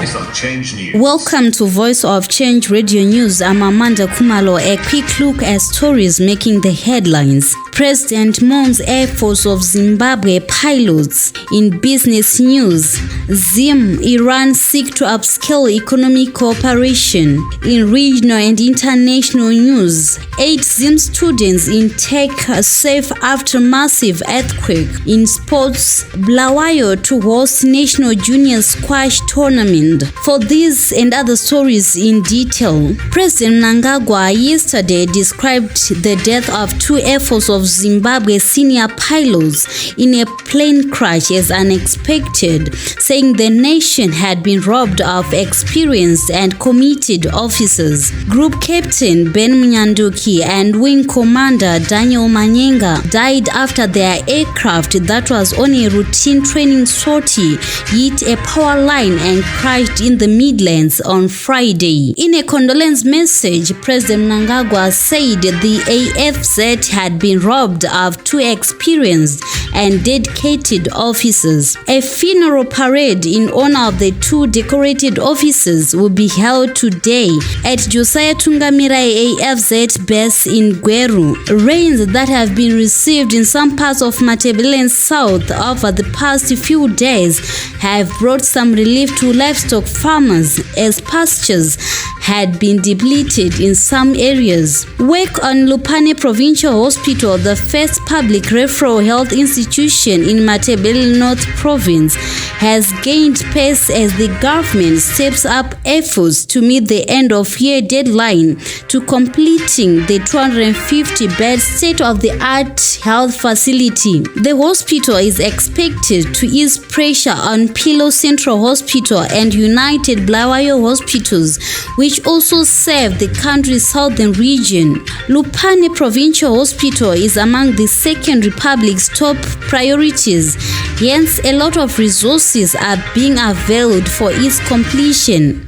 Voice of Change News. Welcome to Voice of Change Radio News. I'm Amanda Kumalo. A quick look at stories making the headlines. President mourns Air Force of Zimbabwe pilots. In business news, Zim, Iran seek to upscale economic cooperation. In regional and international news, 8 Zim students in tech are safe after massive earthquake. In sports, Bulawayo to host National Junior Squash Tournament. For these and other stories in detail, President Mnangagwa yesterday described the death of 2 Air Force of Zimbabwe senior pilots in a plane crash as unexpected, saying the nation had been robbed of experienced and committed officers. Group Captain Ben Mnyanduki and Wing Commander Daniel Manyenga died after their aircraft that was on a routine training sortie hit a power line and crashed in the Midlands on Friday. In a condolence message, President Mnangagwa said the AFZ had been robbed of 2 experienced and dedicated officers. A funeral parade in honor of the 2 decorated officers will be held today at Josiah Tungamirai AFZ base in Gweru. Rains that have been received in some parts of Matabeleland South over the past few days have brought some relief to livestock farmers as pastures had been depleted in some areas. Work on Lupane Provincial Hospital, the first public referral health institution in Matabeleland North Province, has gained pace as the government steps up efforts to meet the end of year deadline to completing the 250-bed state-of-the-art health facility. The hospital is expected to ease pressure on Pilo Central Hospital and United Bulawayo hospitals, which also serve the country's southern region. Lupane Provincial Hospital is among the Second Republic's top priorities, hence a lot of resources are being availed for its completion.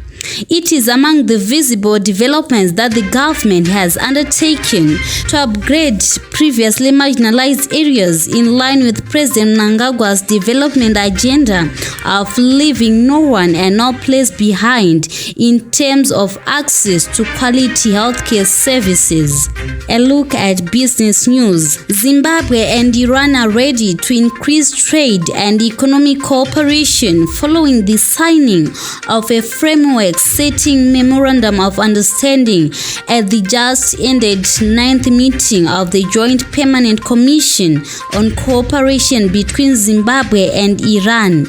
It is among the visible developments that the government has undertaken to upgrade previously marginalized areas in line with President Mnangagwa's development agenda of leaving no one and no place behind in terms of access to quality healthcare services. A look at business news. Zimbabwe and Iran are ready to increase trade and economic cooperation following the signing of a framework setting memorandum of understanding at the just ended 9th meeting of the Joint Permanent Commission on Cooperation between Zimbabwe and Iran.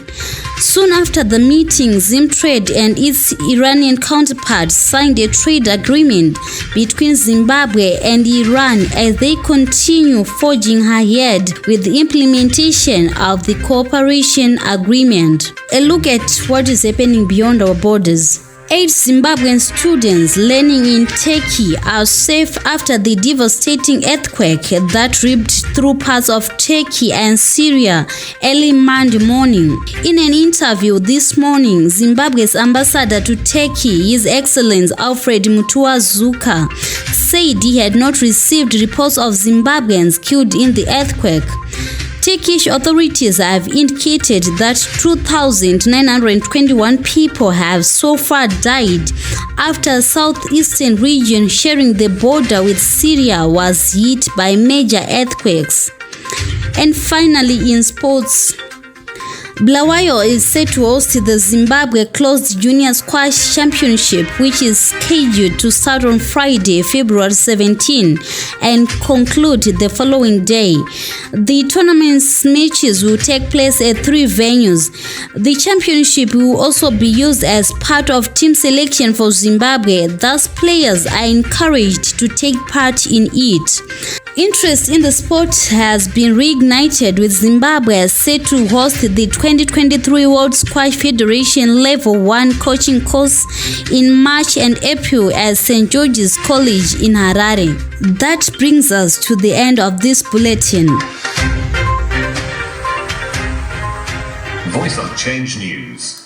Soon after the meeting, Zimtrade and its Iranian counterparts signed a trade agreement between Zimbabwe and Iran as they continue forging ahead with the implementation of the cooperation agreement. A look at what is happening beyond our borders. 8 Zimbabwean students learning in Turkey are safe after the devastating earthquake that ripped through parts of Turkey and Syria early Monday morning. In an interview this morning, Zimbabwe's ambassador to Turkey, His Excellency Alfred Mutuwa-Zuka, said he had not received reports of Zimbabweans killed in the earthquake. Turkish authorities have indicated that 2,921 people have so far died after southeastern region sharing the border with Syria was hit by major earthquakes. And finally, in sports, Bulawayo is set to host the Zimbabwe Closed Junior Squash Championship, which is scheduled to start on Friday, February 17, and conclude the following day. The tournament's matches will take place at 3 venues. The championship will also be used as part of team selection for Zimbabwe, thus players are encouraged to take part in it. Interest in the sport has been reignited, with Zimbabwe set to host the 2023 World Squash Federation Level 1 coaching course in March and April at St. George's College in Harare. That brings us to the end of this bulletin. Voice of Change News.